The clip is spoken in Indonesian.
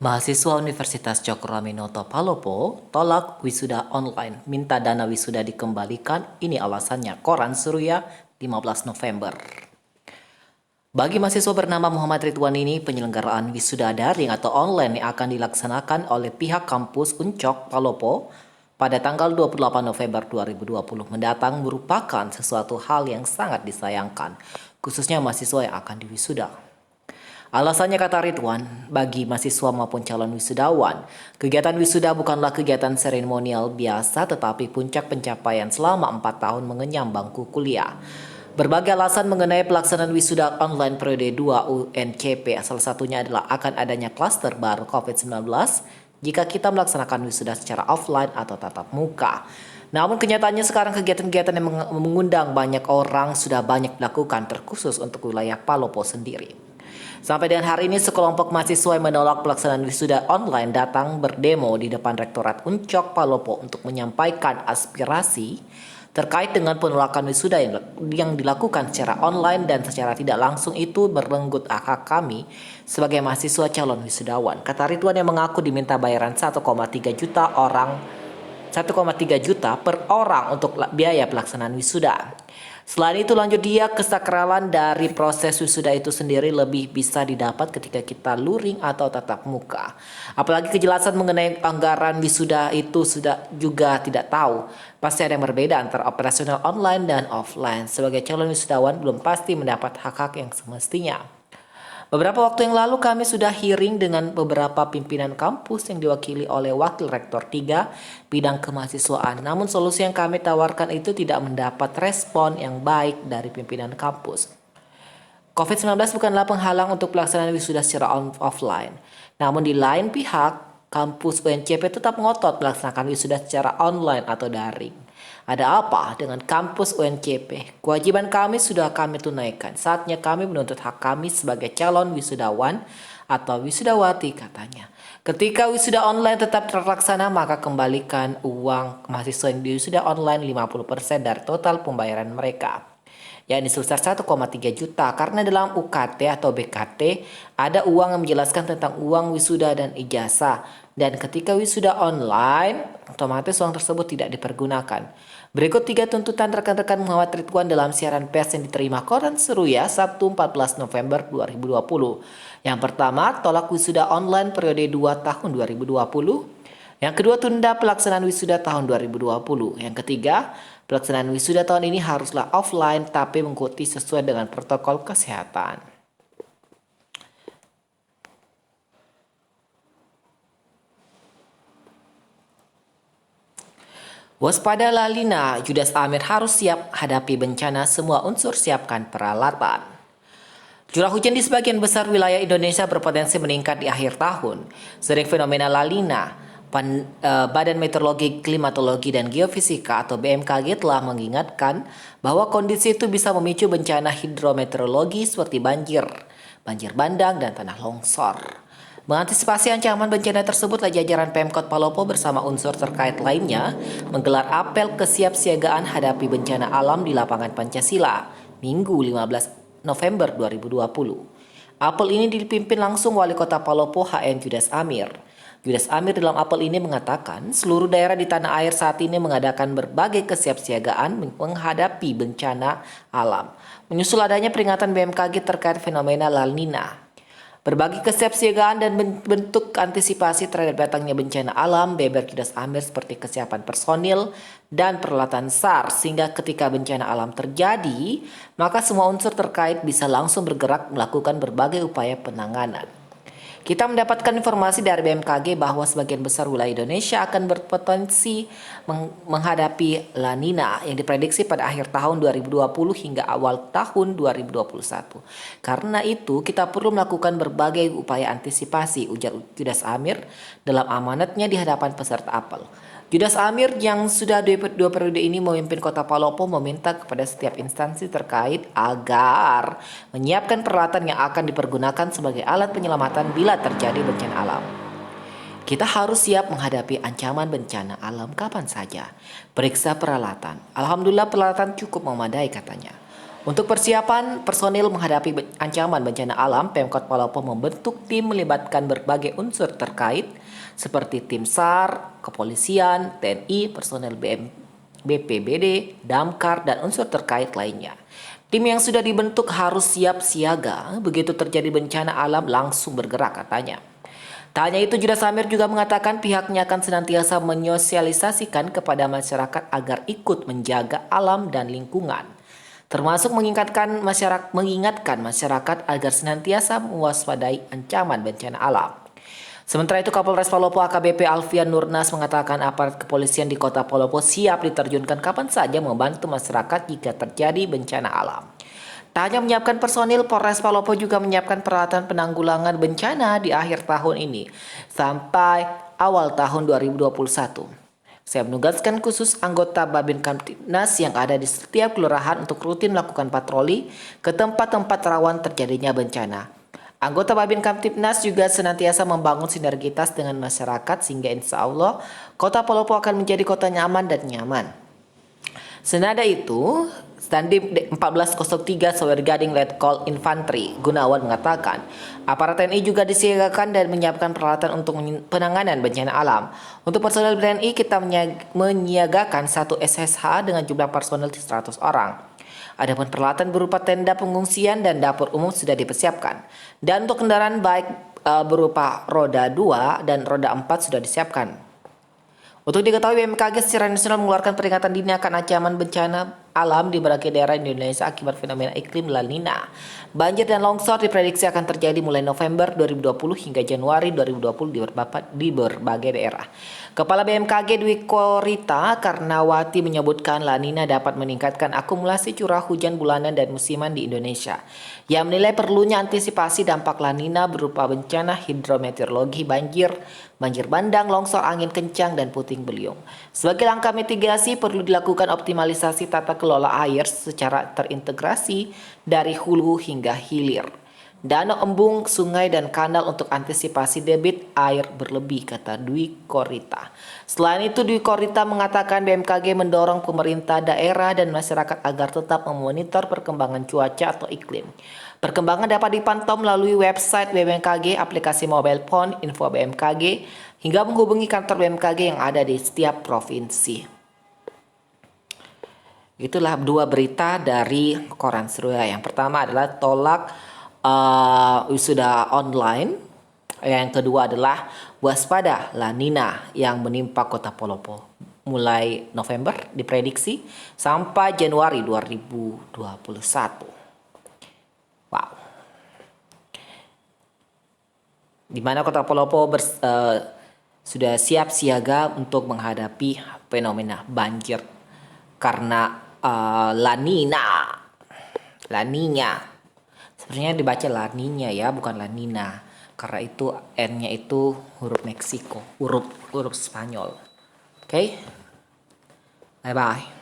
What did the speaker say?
Mahasiswa Universitas Cokroaminoto Palopo tolak wisuda online, minta dana wisuda dikembalikan, ini alasannya. Koran Suria 15 November. Bagi mahasiswa bernama Muhammad Ridwan ini, penyelenggaraan wisuda daring atau online yang akan dilaksanakan oleh pihak kampus Uncok Palopo pada tanggal 28 November 2020 mendatang merupakan sesuatu hal yang sangat disayangkan, khususnya mahasiswa yang akan diwisuda. Alasannya, kata Ridwan, bagi mahasiswa maupun calon wisudawan, kegiatan wisuda bukanlah kegiatan seremonial biasa tetapi puncak pencapaian selama 4 tahun mengenyam bangku kuliah. Berbagai alasan mengenai pelaksanaan wisuda online periode 2 UNCP, salah satunya adalah akan adanya klaster baru COVID-19 jika kita melaksanakan wisuda secara offline atau tatap muka. Namun kenyataannya sekarang kegiatan-kegiatan yang mengundang banyak orang sudah banyak dilakukan, terkhusus untuk wilayah Palopo sendiri. Sampai dengan hari ini, sekelompok mahasiswa yang menolak pelaksanaan wisuda online datang berdemo di depan Rektorat Uncok Palopo untuk menyampaikan aspirasi terkait dengan penolakan wisuda yang dilakukan secara online dan secara tidak langsung itu merenggut hak kami sebagai mahasiswa calon wisudawan. Kata Ridwan yang mengaku diminta bayaran 1,3 juta per orang untuk biaya pelaksanaan wisuda. Selain itu, lanjut dia, kesakralan dari proses wisuda itu sendiri lebih bisa didapat ketika kita luring atau tatap muka. Apalagi kejelasan mengenai anggaran wisuda itu sudah juga tidak tahu. Pasti ada yang berbeda antara operasional online dan offline. Sebagai calon wisudawan belum pasti mendapat hak-hak yang semestinya. Beberapa waktu yang lalu kami sudah hearing dengan beberapa pimpinan kampus yang diwakili oleh Wakil Rektor 3 bidang kemahasiswaan. Namun solusi yang kami tawarkan itu tidak mendapat respon yang baik dari pimpinan kampus. COVID-19 bukanlah penghalang untuk pelaksanaan wisuda secara offline. Namun di lain pihak, kampus UNCP tetap ngotot melaksanakan wisuda secara online atau daring. Ada apa dengan kampus UNCP? Kewajiban kami sudah kami tunaikan. Saatnya kami menuntut hak kami sebagai calon wisudawan atau wisudawati, katanya. Ketika wisuda online tetap terlaksana, maka kembalikan uang mahasiswa yang diwisuda online 50% dari total pembayaran mereka, yakni sebesar 1,3 juta, karena dalam UKT atau BKT ada uang yang menjelaskan tentang uang wisuda dan ijazah, dan ketika wisuda online otomatis uang tersebut tidak dipergunakan. Berikut 3 tuntutan rekan-rekan Muhammad Ridwan dalam siaran pers yang diterima Koran Suria Sabtu 14 November 2020. Yang pertama, tolak wisuda online periode 2 tahun 2020. Yang kedua, tunda pelaksanaan wisuda tahun 2020. Yang ketiga, pelaksanaan wisuda tahun ini haruslah offline tapi mengikuti sesuai dengan protokol kesehatan. Waspada La Nina, Judas Amir harus siap hadapi bencana, semua unsur siapkan peralatan. Curah hujan di sebagian besar wilayah Indonesia berpotensi meningkat di akhir tahun. Sering fenomena La Nina, Badan Meteorologi, Klimatologi, dan Geofisika atau BMKG telah mengingatkan bahwa kondisi itu bisa memicu bencana hidrometeorologi seperti banjir bandang, dan tanah longsor. Mengantisipasi ancaman bencana tersebut, jajaran Pemkot Palopo bersama unsur terkait lainnya menggelar apel kesiapsiagaan hadapi bencana alam di lapangan Pancasila, Minggu 15 November 2020. Apel ini dipimpin langsung Wali Kota Palopo HM Judas Amir. Judas Amir dalam apel ini mengatakan seluruh daerah di tanah air saat ini mengadakan berbagai kesiapsiagaan menghadapi bencana alam, menyusul adanya peringatan BMKG terkait fenomena La Nina. Berbagai kesiapsiagaan dan bentuk antisipasi terhadap datangnya bencana alam beber Judas Amir seperti kesiapan personil dan peralatan SAR, sehingga ketika bencana alam terjadi, maka semua unsur terkait bisa langsung bergerak melakukan berbagai upaya penanganan. Kita mendapatkan informasi dari BMKG bahwa sebagian besar wilayah Indonesia akan berpotensi menghadapi La Nina yang diprediksi pada akhir tahun 2020 hingga awal tahun 2021. Karena itu, kita perlu melakukan berbagai upaya antisipasi, ujar Judas Amir dalam amanatnya di hadapan peserta apel. Judas Amir yang sudah 2 periode ini memimpin Kota Palopo meminta kepada setiap instansi terkait agar menyiapkan peralatan yang akan dipergunakan sebagai alat penyelamatan bila terjadi bencana alam. Kita harus siap menghadapi ancaman bencana alam kapan saja. Periksa peralatan. Alhamdulillah peralatan cukup memadai, katanya. Untuk persiapan personil menghadapi ancaman bencana alam, Pemkot Palopo membentuk tim melibatkan berbagai unsur terkait seperti tim SAR, kepolisian, TNI, personel BPBD, Damkar, dan unsur terkait lainnya. Tim yang sudah dibentuk harus siap siaga begitu terjadi bencana alam langsung bergerak katanya. Tak hanya itu, Judas Amir juga mengatakan pihaknya akan senantiasa menyosialisasikan kepada masyarakat agar ikut menjaga alam dan lingkungan, termasuk mengingatkan masyarakat agar senantiasa mewaspadai ancaman bencana alam. Sementara itu, Kapolres Palopo AKBP Alfian Nurnas mengatakan aparat kepolisian di Kota Palopo siap diterjunkan kapan saja membantu masyarakat jika terjadi bencana alam. Tak hanya menyiapkan personil, Polres Palopo juga menyiapkan peralatan penanggulangan bencana di akhir tahun ini sampai awal tahun 2021. Saya menugaskan khusus anggota Babin Kamtibnas yang ada di setiap kelurahan untuk rutin melakukan patroli ke tempat-tempat rawan terjadinya bencana. Anggota Babin Kamtibnas juga senantiasa membangun sinergitas dengan masyarakat sehingga insya Allah Kota Palopo akan menjadi kota nyaman dan nyaman. Senada itu, Dandim 1403 Sawer Gading Letkol Infanteri Gunawan mengatakan, aparat TNI juga disiagakan dan menyiapkan peralatan untuk penanganan bencana alam. Untuk personel TNI kita menyiagakan 1 SSH dengan jumlah personel 100 orang. Adapun peralatan berupa tenda pengungsian dan dapur umum sudah dipersiapkan. Dan untuk kendaraan baik berupa roda 2 dan roda 4 sudah disiapkan. Untuk diketahui, BMKG secara nasional mengeluarkan peringatan dini akan ancaman bencana alam di berbagai daerah Indonesia akibat fenomena iklim La Nina. Banjir dan longsor diprediksi akan terjadi mulai November 2020 hingga Januari 2020 di berbagai daerah. Kepala BMKG Dwi Korita Karnawati menyebutkan La Nina dapat meningkatkan akumulasi curah hujan bulanan dan musiman di Indonesia. Ia menilai perlunya antisipasi dampak La Nina berupa bencana hidrometeorologi banjir bandang, longsor angin kencang, dan puting beliung. Sebagai langkah mitigasi perlu dilakukan optimalisasi tata kelola air secara terintegrasi dari hulu hingga hilir. Danau, embung, sungai, dan kanal untuk antisipasi debit air berlebih, kata Dwi Korita. Selain itu, Dwi Korita mengatakan BMKG mendorong pemerintah daerah dan masyarakat agar tetap memonitor perkembangan cuaca atau iklim. Perkembangan dapat dipantau melalui website BMKG, aplikasi mobile phone, info BMKG, hingga menghubungi kantor BMKG yang ada di setiap provinsi. Itulah 2 berita dari Koran Seruya. Yang pertama adalah tolak wisuda online. Yang kedua adalah waspada La Nina yang menimpa Kota Palopo mulai November diprediksi sampai Januari 2021. Wow. Di mana Kota Palopo sudah siap siaga untuk menghadapi fenomena banjir karena La Nina. La Nina. Sebenarnya dibaca La Nina ya, bukan La Nina. Karena itu N-nya itu huruf Meksiko, huruf Spanyol. Oke? Bye bye.